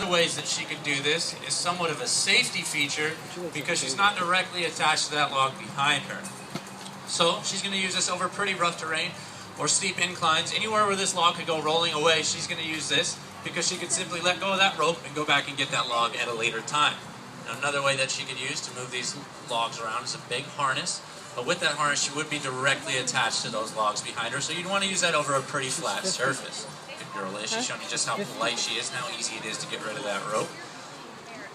the ways that she could do this is somewhat of a safety feature because she's not directly attached to that log behind her. So she's going to use this over pretty rough terrain or steep inclines. Anywhere where this log could go rolling away, she's going to use this because she could simply let go of that rope and go back and get that log at a later time. Now, another way that she could use to move these logs around is a big harness. But with that harness, she would be directly attached to those logs behind her, so you'd want to use that over a pretty flat surface. Good girl Liz, she's showing you just how polite she is and how easy it is to get rid of that rope.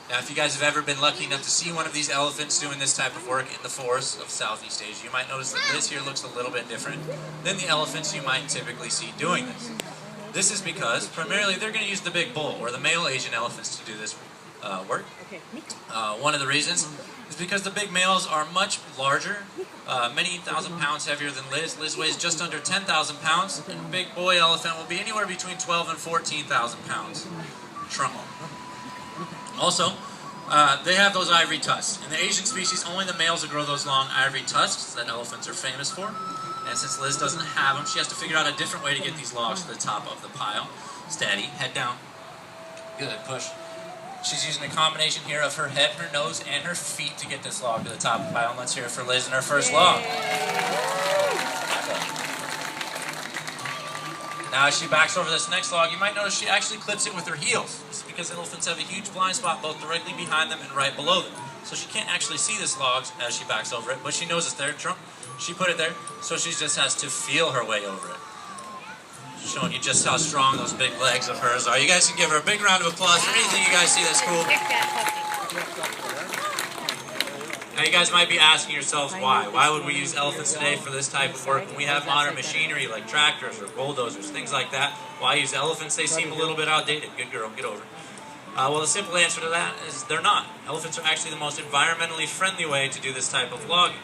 Now, if you guys have ever been lucky enough to see one of these elephants doing this type of work in the forests of Southeast Asia, you might notice that Liz here looks a little bit different than the elephants you might typically see doing this. This is because, primarily, they're going to use the big bull, or the male Asian elephants, to do this work. One of the reasons is because the big males are much larger, many thousand pounds heavier than Liz. Liz weighs just under 10,000 pounds, and a big boy elephant will be anywhere between 12 and 14,000 pounds. Trump. Also, they have those ivory tusks. In the Asian species, only the males will grow those long ivory tusks that elephants are famous for. And since Liz doesn't have them, she has to figure out a different way to get these logs to the top of the pile. Steady, head down. Good, push. She's using a combination here of her head, her nose, and her feet to get this log to the top of the pile. And let's hear it for Liz and her first log. Now as she backs over this next log, you might notice she actually clips it with her heels. It's because elephants have a huge blind spot both directly behind them and right below them. So she can't actually see this log as she backs over it, but she knows it's there. She put it there, so she just has to feel her way over it. Showing you just how strong those big legs of hers are. You guys can give her a big round of applause for anything you guys see that's cool. Now you guys might be asking yourselves why. Why would we use elephants today for this type of work when we have modern machinery like tractors or bulldozers, things like that? Why use elephants? They seem a little bit outdated. Good girl, get over it. Well, the simple answer to that is they're not. Elephants are actually the most environmentally friendly way to do this type of logging.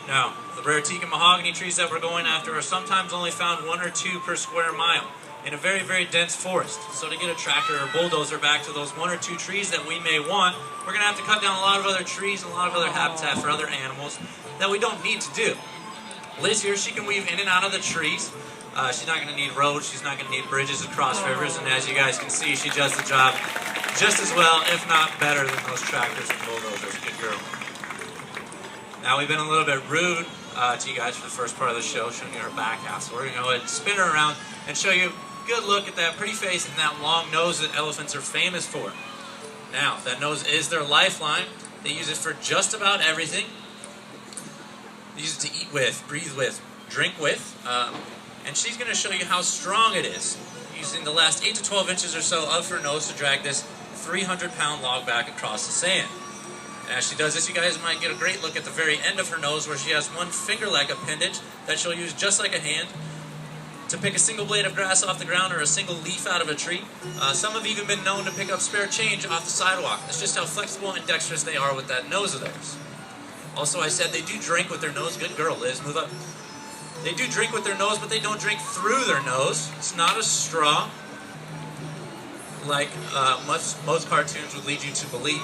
Now, the rare teak and mahogany trees that we're going after are sometimes only found 1 or 2 per square mile in a very, very dense forest. So to get a tractor or bulldozer back to those 1 or 2 trees that we may want, we're going to have to cut down a lot of other trees and a lot of other habitat for other animals that we don't need to do. Liz here, she can weave in and out of the trees. She's not going to need roads, she's not going to need bridges across rivers, and as you guys can see, she does the job just as well, if not better, than those tractors and bulldozers. Good girl. Now, we've been a little bit rude to you guys for the first part of the show, showing you her back half. So we're going to go ahead and spin her around and show you a good look at that pretty face and that long nose that elephants are famous for. Now, that nose is their lifeline. They use it for just about everything. They use it to eat with, breathe with, drink with. And she's going to show you how strong it is, using the last 8 to 12 inches or so of her nose to drag this 300-pound log back across the sand. And as she does this, you guys might get a great look at the very end of her nose where she has one finger-like appendage that she'll use just like a hand to pick a single blade of grass off the ground or a single leaf out of a tree. Some have even been known to pick up spare change off the sidewalk. That's just how flexible and dexterous they are with that nose of theirs. Also, I said they do drink with their nose. Good girl, Liz, move up. They do drink with their nose, but they don't drink through their nose. It's not a straw, like most cartoons would lead you to believe.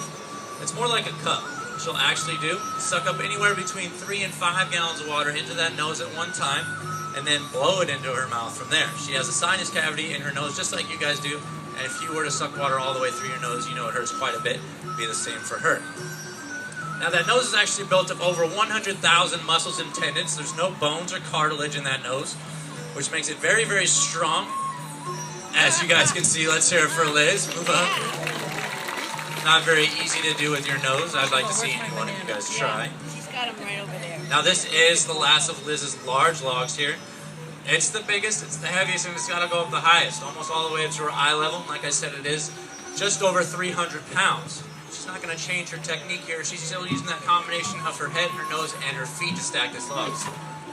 It's more like a cup. What she'll actually do is suck up anywhere between 3 and 5 gallons of water into that nose at one time, and then blow it into her mouth from there. She has a sinus cavity in her nose, just like you guys do, and if you were to suck water all the way through your nose, you know it hurts quite a bit. It would be the same for her. Now, that nose is actually built of over 100,000 muscles and tendons. There's no bones or cartilage in that nose, which makes it very, very strong. As you guys can see, let's hear it for Liz. Move up. Not very easy to do with your nose. I'd like to see any one of you guys try. She's got them right over there. Now, this is the last of Liz's large logs here. It's the biggest, it's the heaviest, and it's got to go up the highest, almost all the way up to her eye level. Like I said, it is just over 300 pounds. She's not going to change her technique here. She's still using that combination of her head, her nose, and her feet to stack this log.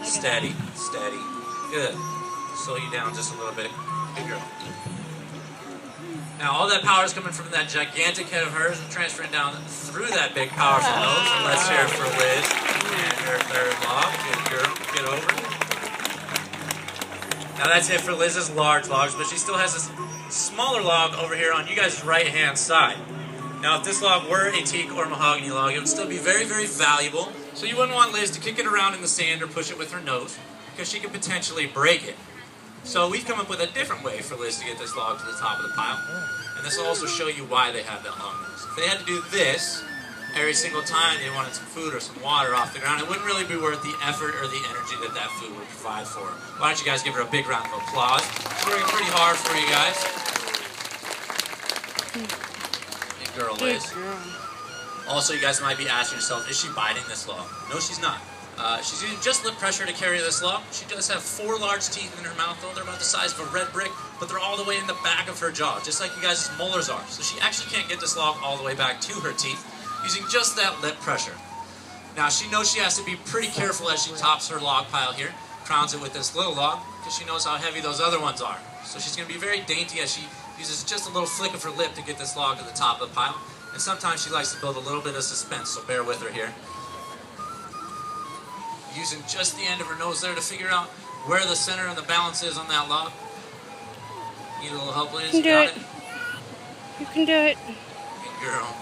Steady, steady. Good. Slow you down just a little bit. Good girl. Now, all that power is coming from that gigantic head of hers and transferring down through that big, powerful nose. And let's hear it for Liz and her third log. Good girl. Get over it. Now, that's it for Liz's large logs, but she still has this smaller log over here on you guys' right-hand side. Now, if this log were a teak or mahogany log, it would still be very, very valuable. So you wouldn't want Liz to kick it around in the sand or push it with her nose, because she could potentially break it. So we've come up with a different way for Liz to get this log to the top of the pile. And this will also show you why they have that long nose. If they had to do this every single time they wanted some food or some water off the ground, it wouldn't really be worth the effort or the energy that that food would provide for her. Why don't you guys give her a big round of applause? She's working pretty hard for you guys. Good girl, Liz. Also, you guys might be asking yourself, is she biting this log? No, she's not. She's using just lip pressure to carry this log. She does have 4 large teeth in her mouth, though. They're about the size of a red brick, but they're all the way in the back of her jaw, just like you guys' molars are. So she actually can't get this log all the way back to her teeth using just that lip pressure. Now, she knows she has to be pretty careful as she tops her log pile here, crowns it with this little log, because she knows how heavy those other ones are. So she's going to be very dainty as she uses just a little flick of her lip to get this log to the top of the pile. And sometimes she likes to build a little bit of suspense, so bear with her here. Using just the end of her nose there to figure out where the center and the balance is on that log. Need a little help, Liz? You can do Got it. You can do it. Good girl.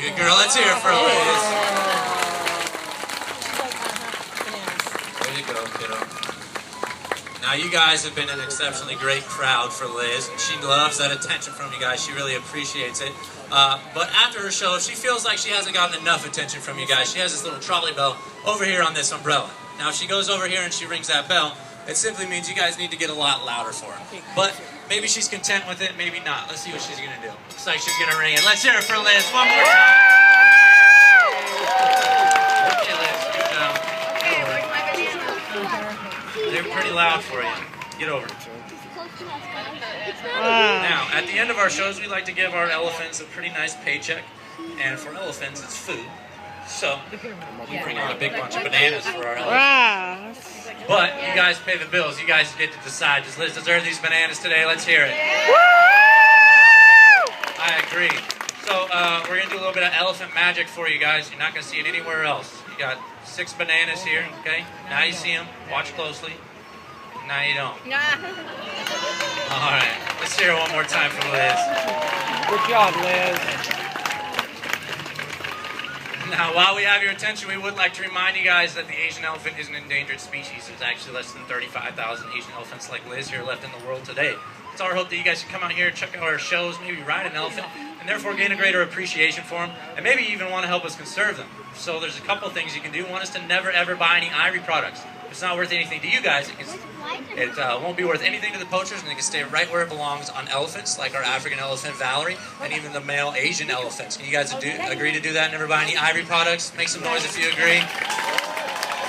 Good girl. Let's hear it for Liz. Way to go, kiddo. Now, you guys have been an exceptionally great crowd for Liz, and she loves that attention from you guys. She really appreciates it. But after her show, she feels like she hasn't gotten enough attention from you guys. She has this little trolley bell over here on this umbrella. Now, if she goes over here and she rings that bell, it simply means you guys need to get a lot louder for her. But maybe she's content with it, maybe not. Let's see what she's going to do. Looks like she's going to ring it. Let's hear it for Liz one more time. Okay, Liz, good job. They're pretty loud for you. Get over it. Now, at the end of our shows, we like to give our elephants a pretty nice paycheck. And for elephants, it's food. So, we bring out a big bunch of bananas for our elephants. Wow. But you guys pay the bills. You guys get to decide. Does Liz deserve these bananas today? Let's hear it. I agree. So, we're going to do a little bit of elephant magic for you guys. You're not going to see it anywhere else. You got 6 bananas here, okay? Now you see them. Watch closely. Now you don't. All right. Let's hear it one more time for Liz. Good job, Liz. Now, while we have your attention, we would like to remind you guys that the Asian elephant is an endangered species. There's actually less than 35,000 Asian elephants like Liz here left in the world today. It's our hope that you guys can come out here, check out our shows, maybe ride an elephant, and therefore gain a greater appreciation for them, and maybe even want to help us conserve them. So there's a couple things you can do. One is to never, ever buy any ivory products. If it's not worth anything to you guys, it won't be worth anything to the poachers, and it can stay right where it belongs on elephants, like our African elephant Valerie, and even the male Asian elephants. Can you guys agree to do that? Never buy any ivory products? Make some noise if you agree.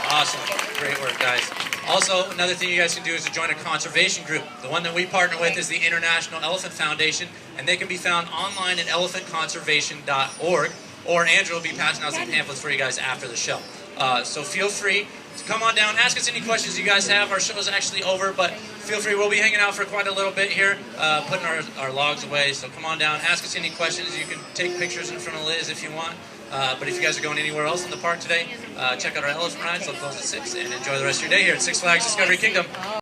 Awesome. Great work, guys. Also, another thing you guys can do is to join a conservation group. The one that we partner with is the International Elephant Foundation, and they can be found online at elephantconservation.org, or Andrew will be passing out some pamphlets for you guys after the show. So feel free to come on down, ask us any questions you guys have. Our show is actually over, but feel free. We'll be hanging out for quite a little bit here, putting our logs away. So come on down, ask us any questions. You can take pictures in front of Liz if you want. But if you guys are going anywhere else in the park today, check out our elephant rides. They'll close at 6, and enjoy the rest of your day here at Six Flags Discovery Kingdom.